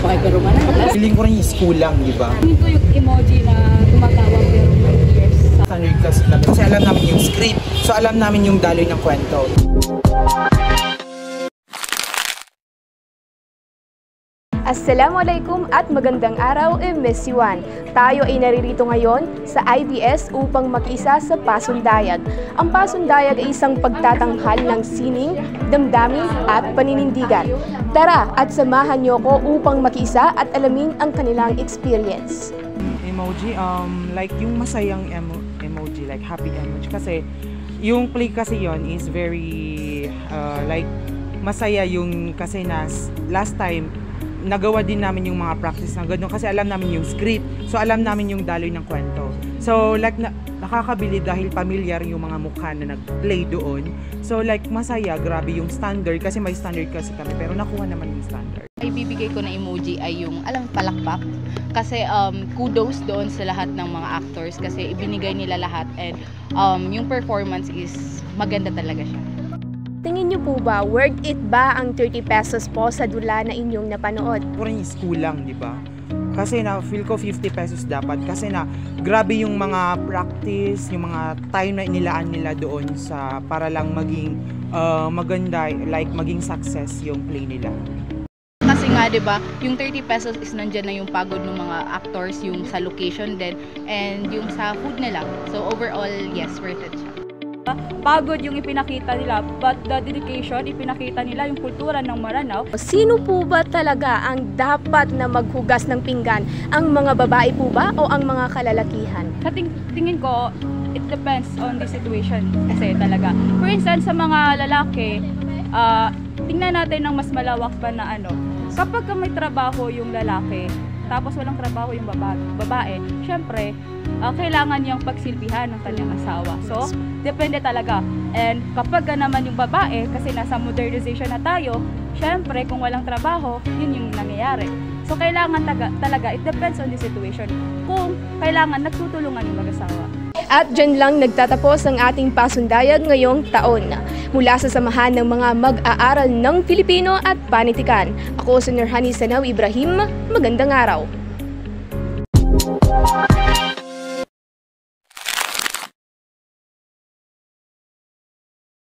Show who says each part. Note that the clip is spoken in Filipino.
Speaker 1: pa kayo pero manalas.
Speaker 2: Feeling ko rin yung school lang, di ba?
Speaker 1: Feeling ko yung emoji na tumatawa pero may tears.
Speaker 2: Standard kasi kami. Kasi alam namin yung script. So alam namin yung daloy ng kwento.
Speaker 3: Assalamualaikum at magandang araw, Miss Yuan. Tayo ay naririto ngayon sa IBS upang mag-isa sa Pasundayag. Ang Pasundayag ay isang pagtatanghal ng sining, damdamin at paninindigan. Tara at samahan niyo ko upang mag-isa at alamin ang kanilang experience.
Speaker 4: Emoji, like yung masayang emoji, like happy emoji. Kasi yung play kasi yon is very, like masaya yung kasi last time, nagawa din namin yung mga practice na gano'n kasi alam namin yung script. So alam namin yung daloy ng kwento. So like nakakabilib dahil familiar yung mga mukha na nag-play doon. So like masaya, grabe yung standard kasi may standard kasi kami pero nakuha naman yung standard.
Speaker 5: Ay bibigay ko na emoji ay yung palakpak kasi kudos doon sa lahat ng mga actors kasi ibinigay nila lahat and yung performance is maganda talaga siya.
Speaker 3: Tingin niyo po ba, worth it ba ang 30 pesos po sa dula na inyong napanood?
Speaker 2: Puro yung school lang, di ba? Kasi feel ko 50 pesos dapat. Kasi grabe yung mga practice, yung mga time na inilaan nila doon para lang maging maganda, like maging success yung play nila.
Speaker 5: Kasi nga 'di ba, yung 30 pesos is nandiyan na yung pagod ng mga actors, yung sa location din and yung sa food nila. So overall, yes, worth it siya.
Speaker 6: Pagod yung ipinakita nila, but the dedication, ipinakita nila yung kultura ng Maranao.
Speaker 3: Sino po ba talaga ang dapat na maghugas ng pinggan? Ang mga babae po ba o ang mga kalalakihan?
Speaker 6: Sa tingin ko, it depends on the situation kasi talaga. For instance, sa mga lalaki, tingnan natin ng mas malawak pa na kapag may trabaho yung lalaki, tapos walang trabaho yung babae, syempre, kailangan niyang pagsilbihan ng kanyang asawa. So, depende talaga. And kapag naman yung babae, kasi nasa modernization na tayo, syempre, kung walang trabaho, yun yung nangyayari. So, kailangan talaga, it depends on the situation. Kung kailangan, nagtutulungan yung mag-asawa.
Speaker 3: At dyan lang nagtatapos ang ating Pasundayag ngayong taon. Mula sa samahan ng mga mag-aaral ng Filipino at Panitikan. Ako si Nurhani Sanaw Ibrahim. Magandang araw.